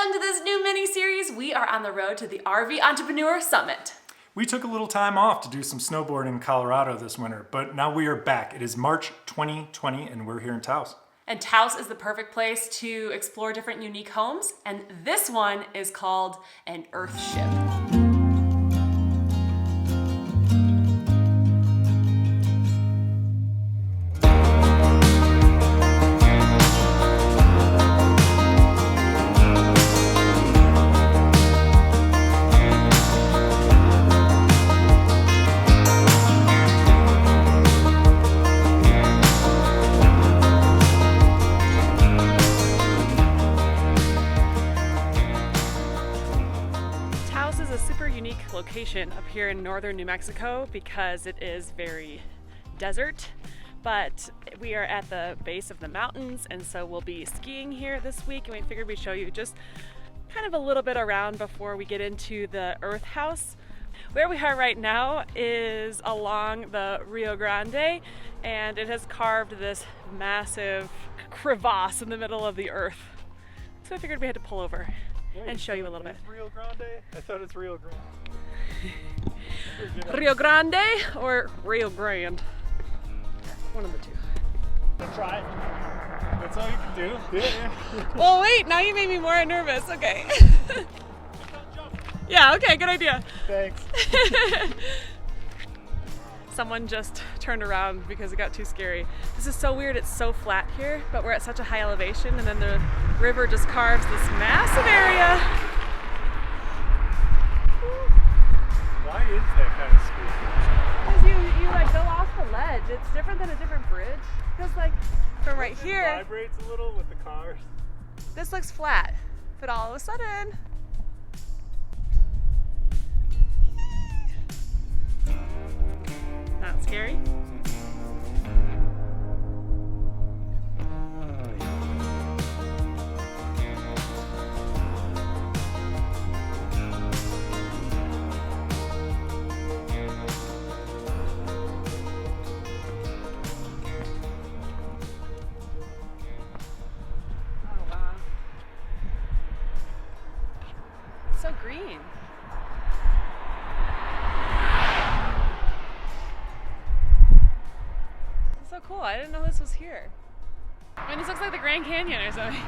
Welcome to this new mini-series. We are on the road to the RV Entrepreneur Summit. We took a little time off to do some snowboarding in Colorado this winter, but now we are back. It is March 2020 and we're here in Taos. And Taos is the perfect place to explore different unique homes, and this one is called an Earthship. Location up here in northern New Mexico because it is very desert, but we are at the base of the mountains, and so we'll be skiing here this week, and we figured we'd show you just kind of a little bit around before we get into the Earthhouse. Where we are right now is along the Rio Grande, and it has carved this massive crevasse in the middle of the earth, so I figured we had to pull over and show you a little bit. Rio Grande? I thought it's Rio Grande. Rio Grande or Rio Grande? One of the two. Try it. That's all you can do. Yeah. Well, wait, now you made me more nervous. Okay. Yeah, okay, good idea. Thanks. Someone just turned around because it got too scary. This is so weird, it's so flat here, but we're at such a high elevation, and then the river just carves this massive area. Why is that kind of spooky? Because you like go off the ledge. It's different than a different bridge. Because like from right here, it vibrates a little with the cars. This looks flat, but all of a sudden, not scary. So green. It's so cool. I didn't know this was here. I mean, this looks like the Grand Canyon or something.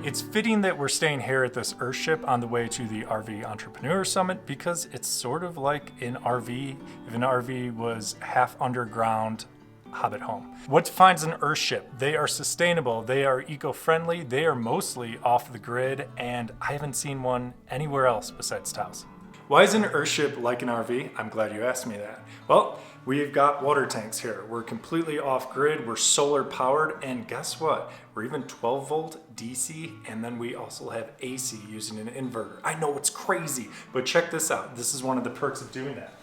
It's fitting that we're staying here at this Earthship on the way to the RV Entrepreneur Summit because it's sort of like an RV, if an RV was half underground hobbit home. What defines an Earthship? They are sustainable, they are eco-friendly, they are mostly off the grid, and I haven't seen one anywhere else besides Taos. Why is an Earthship like an RV? I'm glad you asked me that. Well, we've got water tanks here. We're completely off grid, we're solar powered, and guess what? We're even 12 volt DC, and then we also have AC using an inverter. I know it's crazy, but check this out. This is one of the perks of doing that.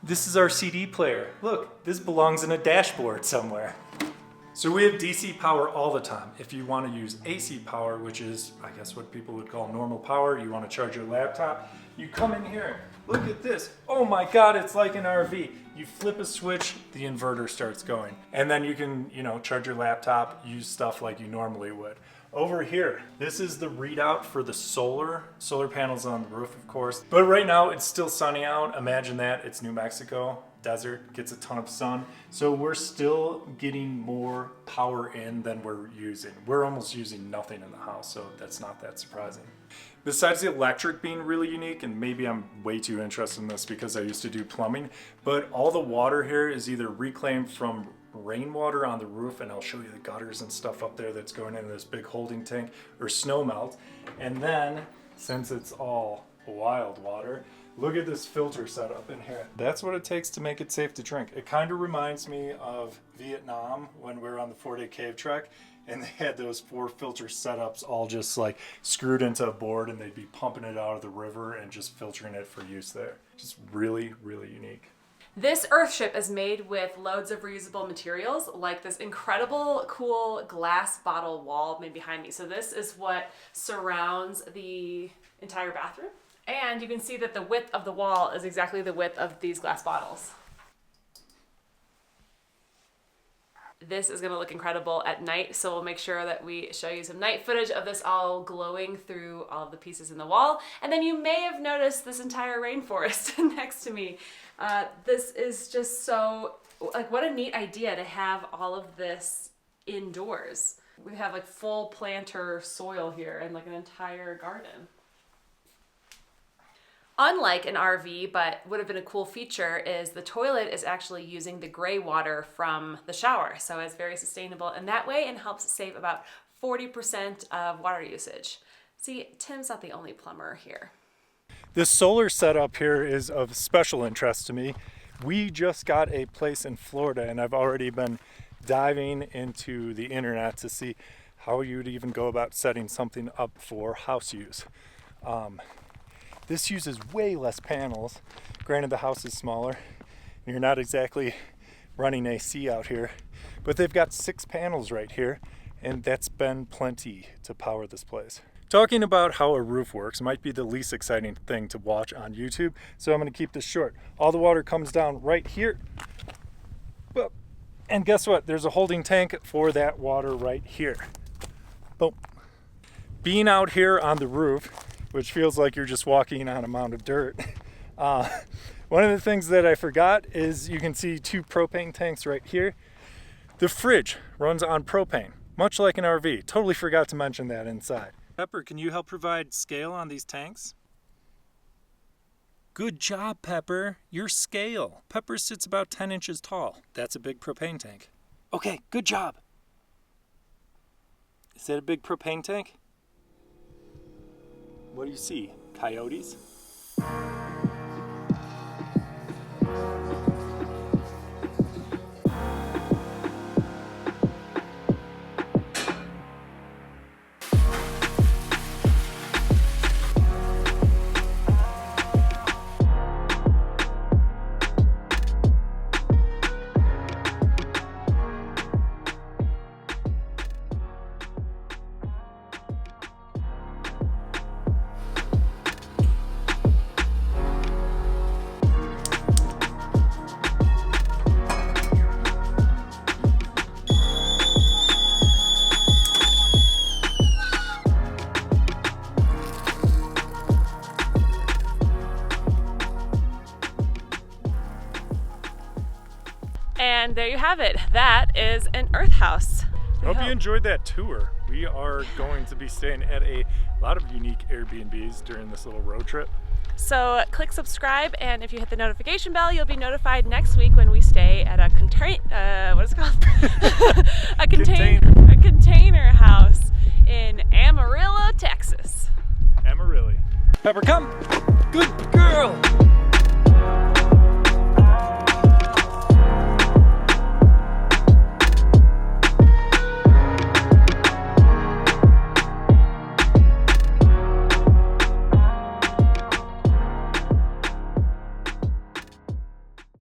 This is our CD player. Look, this belongs in a dashboard somewhere. So we have DC power all the time. If you want to use AC power, which is, I guess, what people would call normal power, you want to charge your laptop, you come in here. Look at this. Oh my God, it's like an RV. You flip a switch, the inverter starts going. And then you can, charge your laptop, use stuff like you normally would. Over here, this is the readout for the solar panels on the roof, of course. But right now it's still sunny out. Imagine that, it's New Mexico, desert, gets a ton of sun. So we're still getting more power in than we're using. We're almost using nothing in the house, so that's not that surprising. Besides the electric being really unique, and maybe I'm way too interested in this because I used to do plumbing, but all the water here is either reclaimed from rainwater on the roof, and I'll show you the gutters and stuff up there that's going into this big holding tank, or snow melt. And then, since it's all wild water, look at this filter setup in here. That's what it takes to make it safe to drink. It kind of reminds me of Vietnam when we were on the 4-day cave trek, and they had those 4 filter setups all just like screwed into a board, and they'd be pumping it out of the river and just filtering it for use there. Just really, really unique. This Earthship is made with loads of reusable materials, like this incredible, cool glass bottle wall made behind me. So this is what surrounds the entire bathroom. And you can see that the width of the wall is exactly the width of these glass bottles. This is gonna look incredible at night, so we'll make sure that we show you some night footage of this all glowing through all of the pieces in the wall. And then you may have noticed this entire rainforest next to me. This is just so, like, what a neat idea to have all of this indoors. We have like full planter soil here and like an entire garden. Unlike an RV, but would have been a cool feature, is the toilet is actually using the gray water from the shower. So it's very sustainable in that way and helps save about 40% of water usage. See, Tim's not the only plumber here. This solar setup here is of special interest to me. We just got a place in Florida, and I've already been diving into the internet to see how you'd even go about setting something up for house use. This uses way less panels. Granted, the house is smaller, and you're not exactly running AC out here, but they've got 6 panels right here, and that's been plenty to power this place. Talking about how a roof works might be the least exciting thing to watch on YouTube, so I'm going to keep this short. All the water comes down right here, and guess what? There's a holding tank for that water right here. Boom. Being out here on the roof, which feels like you're just walking on a mound of dirt. One of the things that I forgot is you can see 2 propane tanks right here. The fridge runs on propane, much like an RV. Totally forgot to mention that inside. Pepper, can you help provide scale on these tanks? Good job, Pepper. Your scale. Pepper sits about 10 inches tall. That's a big propane tank. Okay, good job. Is that a big propane tank? What do you see? Coyotes? And there you have it. That is an Earthhouse. Hope you enjoyed that tour. We are going to be staying at a lot of unique Airbnbs during this little road trip. So click subscribe, and if you hit the notification bell, you'll be notified next week when we stay at a what is it called? a container house in Amarillo, Texas. Amarillo. Pepper, come! Good girl!